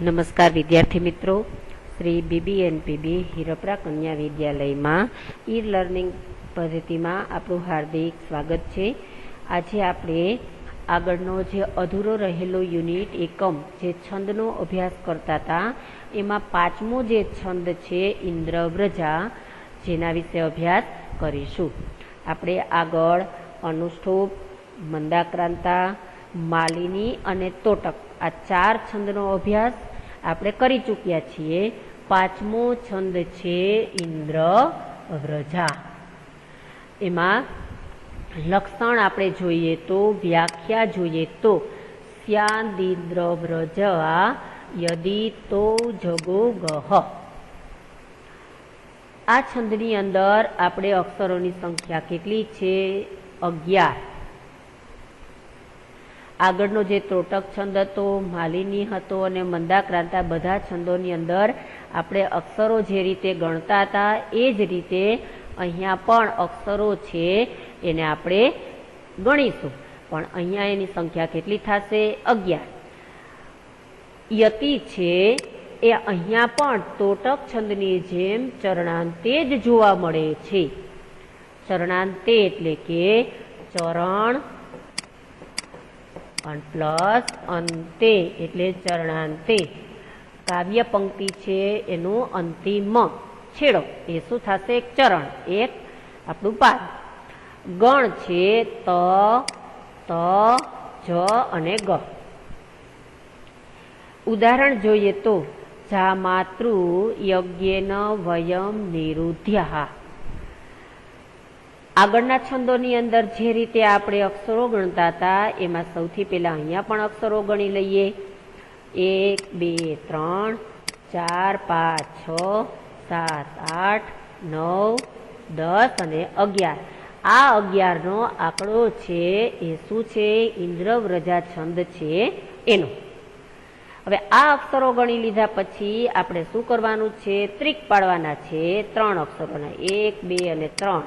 નમસ્કાર વિદ્યાર્થી મિત્રો, શ્રી BBNPB હિરપરા કન્યા વિદ્યાલયમાં ઈ લર્નિંગ પદ્ધતિમાં આપણું હાર્દિક સ્વાગત છે। આજે આપણે આગળનો જે અધૂરો રહેલો યુનિટ એકમ જે છંદનો અભ્યાસ કરતા હતા એમાં પાંચમો જે છંદ છે ઇન્દ્રવ્રજા, જેના વિશે અભ્યાસ કરીશું। આપણે આગળ અનુષ્ઠુપ, મંદાક્રાંતા, માલિની અને તોટક આ ચાર છંદનો અભ્યાસ આપણે કરી ચૂક્યા છીએ। પાંચમો છંદ છે ઇન્દ્રવ્રજા। એમાં લક્ષણ આપણે જોઈએ તો, વ્યાખ્યા જોઈએ તો, સ્યાદિન્દ્રવ્રજા યદિ તો જગો ગહ। આ છંદની અંદર આપણે અક્ષરોની સંખ્યા કેટલી છે? 11। આગળનો જે ત્રોટક છંદ હતો, માલિની હતો અને મંદાક્રાંતા, બધા છંદોની અંદર આપણે અક્ષરો જે રીતે ગણતા હતા એ જ રીતે અહીંયા પણ અક્ષરો છે એને આપણે ગણીશું, પણ અહીંયા એની સંખ્યા કેટલી થશે? 11। યતિ છે એ અહીંયા પણ તોટક છંદની જેમ ચરણાંતે જ જોવા મળે છે। ચરણાંતે એટલે કે ચરણ પ્લસ અંતે એટલે ચરણાંતે। કાવ્ય પંક્તિ છે એનું અંતિમ છેડો એ શું થશે? એક ચરણ, એક આપણું પાદ। ગણ છે ત, જ અને ગ। ઉદાહરણ જોઈએ તો, જા માતૃ યજ્ઞેન વયમ નિરુધ્યા। આગળના છંદોની અંદર જે રીતે આપણે અક્ષરો ગણતા હતા એમાં સૌથી પહેલા અહીંયા પણ અક્ષરો ગણી લઈએ। 1 2 3 4 5 6 7 8 9 10 અને 11। આ 11નો આંકડો છે એ શું છે? ઇન્દ્રવ્રજા છંદ છે એનો। હવે આ અક્ષરો ગણી લીધા પછી આપણે શું કરવાનું છે? ત્રિક પાડવાના છે 3 અક્ષરોના, 1 2 અને 3,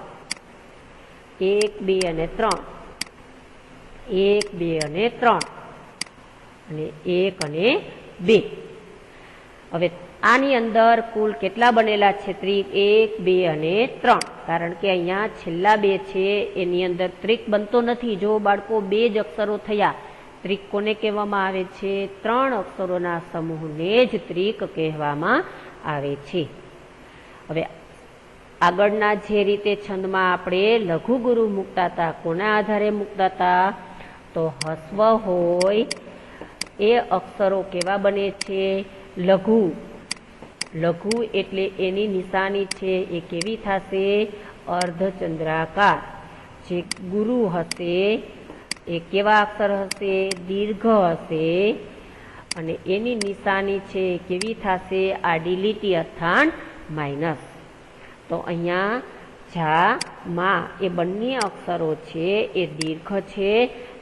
1 2 અને 3, 1 2 અને 3 અને 1 અને 2। હવે આની અંદર કુલ કેટલા બનેલા છે ત્રિક? 1 2 અને 3, કારણ કે અહીંયા છેલ્લા બે છે એની અંદર ત્રિક બનતો નથી। જો બાળકો બે જ અક્ષરો થયા, ત્રિક કોને કહેવામાં આવે છે? 3 અક્ષરોના સમૂહને જ ત્રિક કહેવામાં આવે છે। હવે આગળના જે રીતે છંદમાં આપણે લઘુગુરુ મૂકતા હતા, કોના આધારે મૂકતા હતા? તો હસ્વ હોય એ અક્ષરો કેવા બને છે? લઘુ। લઘુ એટલે એની નિશાની છે એ કેવી થશે? અર્ધચંદ્રાકાર। જે ગુરુ હશે એ કેવા અક્ષર હશે? દીર્ઘ હશે અને એની નિશાની છે કેવી થશે? આડી લીટી અર્થાત માઇનસ। તો અહીંયા જા માં એ બંને અક્ષરો છે એ દીર્ઘ છે,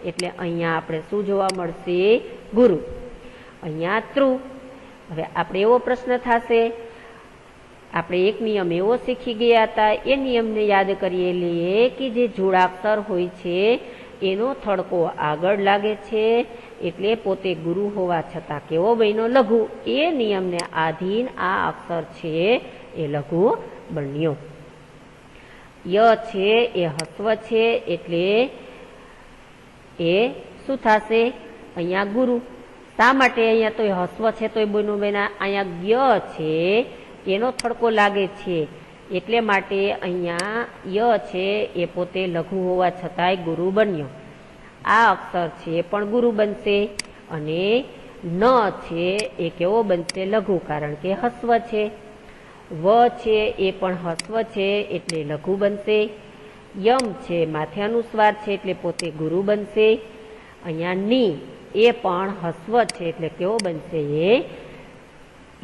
એટલે અહીંયા આપણે શું જોવા મળશે? ગુરુ। અહીંયા ત્રુ। હવે આપણે એવો પ્રશ્ન થશે, આપણે એક નિયમ એવો શીખી ગયા હતા, એ નિયમને યાદ કરીએ લઈએ કે જે જોડાક્ષર હોય છે એનો થડકો આગળ લાગે છે એટલે પોતે ગુરુ હોવા છતાં કેવો બન્યો? લઘુ। એ નિયમને આધીન આ અક્ષર છે એ લઘુ બન્યો। ય છે એ હસ્વ છે એટલે એ શું થશે? અહીંયા ગુરુ। શા માટે? અહીંયા તો હસ્વ છે તો એ બન્યું બેના, અહીંયા ય છે એનો થડકો લાગે છે એટલે માટે અહીંયા ય છે એ પોતે લઘુ હોવા છતાંય ગુરુ બન્યો। આ અક્ષર છે એ પણ ગુરુ બનશે અને ન છે એ કેવો બનશે? લઘુ, કારણ કે હસ્વ છે। વ છે એ પણ હસ્વ છે એટલે લઘુ બનશે। યમ છે માથે અનુસ્વાર છે એટલે પોતે ગુરુ બનશે। અહીંયા ની એ પણ હસ્વ છે એટલે કેવો બનશે? એ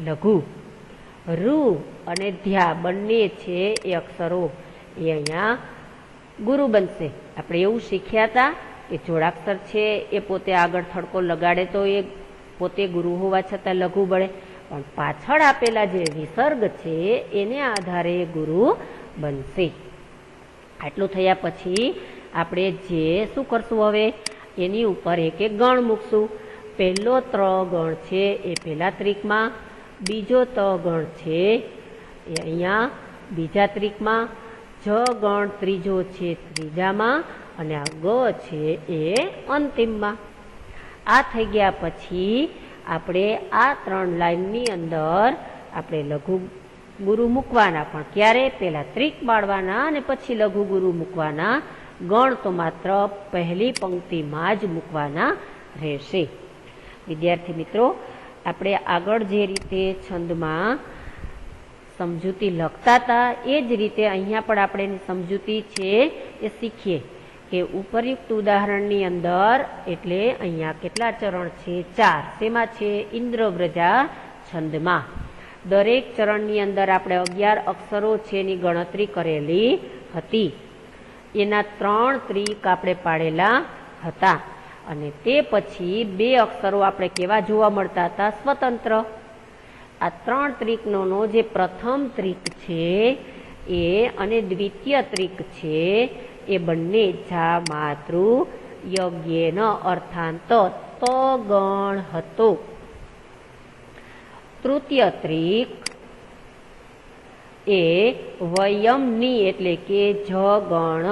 લઘુ। રૂ અને ધ્યા બંને છે એ અક્ષરો એ અહીંયા ગુરુ બનશે। આપણે એવું શીખ્યા હતા કે જોડાક્ષર છે એ પોતે આગળ થડકો લગાડે તો એ પોતે ગુરુ હોવા છતાં લઘુ બને, પણ પાછળ આપેલા જે વિસર્ગ છે એને આધારે ગુરુ બનશે। આટલું થયા પછી આપણે જે શું કરશું? હવે એની ઉપર એક એક ગણ મૂકશું। પહેલો ત્ર ગણ છે એ પહેલા ત્રિકમાં, બીજો ત ગણ છે એ અહીંયા બીજા ત્રિકમાં, જ ગણ ત્રીજો છે ત્રીજામાં અને આ ગ છે એ અંતિમમાં. આ થઈ ગયા પછી આપણે આ 3 લાઈનની અંદર આપણે લઘુ ગુરુ મૂકવાના, પણ ક્યારે? પહેલા ત્રિક પાડવાના અને પછી લઘુ ગુરુ મૂકવાના. ગણ તો માત્ર પહેલી પંક્તિમાં જ મૂકવાના રહેશે. વિદ્યાર્થી મિત્રો, આપણે આગળ જે રીતે છંદમાં સમજૂતી લખતા હતા એ જ રીતે અહીંયા પણ આપણે સમજૂતી છે એ શીખીએ કે ઉપરયુક્ત ઉદાહરણની અંદર એટલે અહીંયા કેટલા ચરણ છે? 4. શેમાં છે? ઇન્દ્રવ્રજા છંદમાં. દરેક ચરણની અંદર આપણે 11 અક્ષરો છે એની ગણતરી કરેલી હતી. એના 3 ત્રિક આપણે પાડેલા હતા અને તે પછી 2 અક્ષરો આપણે કેવા જોવા મળતા હતા? સ્વતંત્ર. આ 3 ત્રિકનો જે પ્રથમ ત્રિક છે એ અને દ્વિતીય ત્રિક છે એ બંને જા માતૃ યજ્ઞેન અર્થાંત ત ગણ હતો. તૃતીય ત્રિક એ વયમની એટલે કે જ ગણ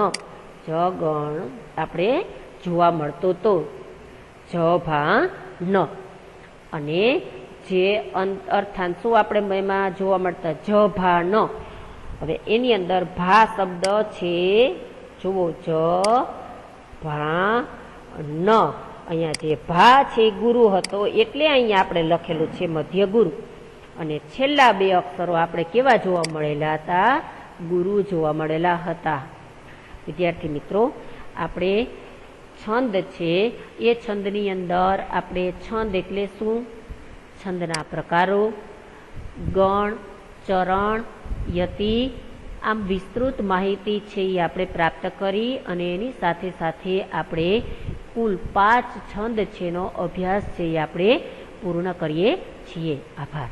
આપણે જોવા મળતો હતો. જ ભા ન અને જે અર્થાંત શું આપણે એમાં જોવા મળતા? જ ભા ન. હવે એની અંદર ભા શબ્દ છે, જુઓ, જ ભા ન. અહીંયા જે ભા છે ગુરુ હતો એટલે અહીંયા આપણે લખેલું છે મધ્ય ગુરુ અને છેલ્લા 2 અક્ષરો આપણે કેવા જોવા મળેલા હતા? ગુરુ જોવા મળેલા હતા. વિદ્યાર્થી મિત્રો, આપણે છંદ છે એ છંદની અંદર આપણે છંદ એટલે શું? છંદના પ્રકારો, ગણ, ચરણ, યતિ, આમ વિસ્તૃત માહિતી છે એ આપણે પ્રાપ્ત કરી અને એની સાથે સાથે આપણે કુલ 5 છંદ છે એનો અભ્યાસ છે એ આપણે પૂર્ણ કરીએ છીએ. આભાર.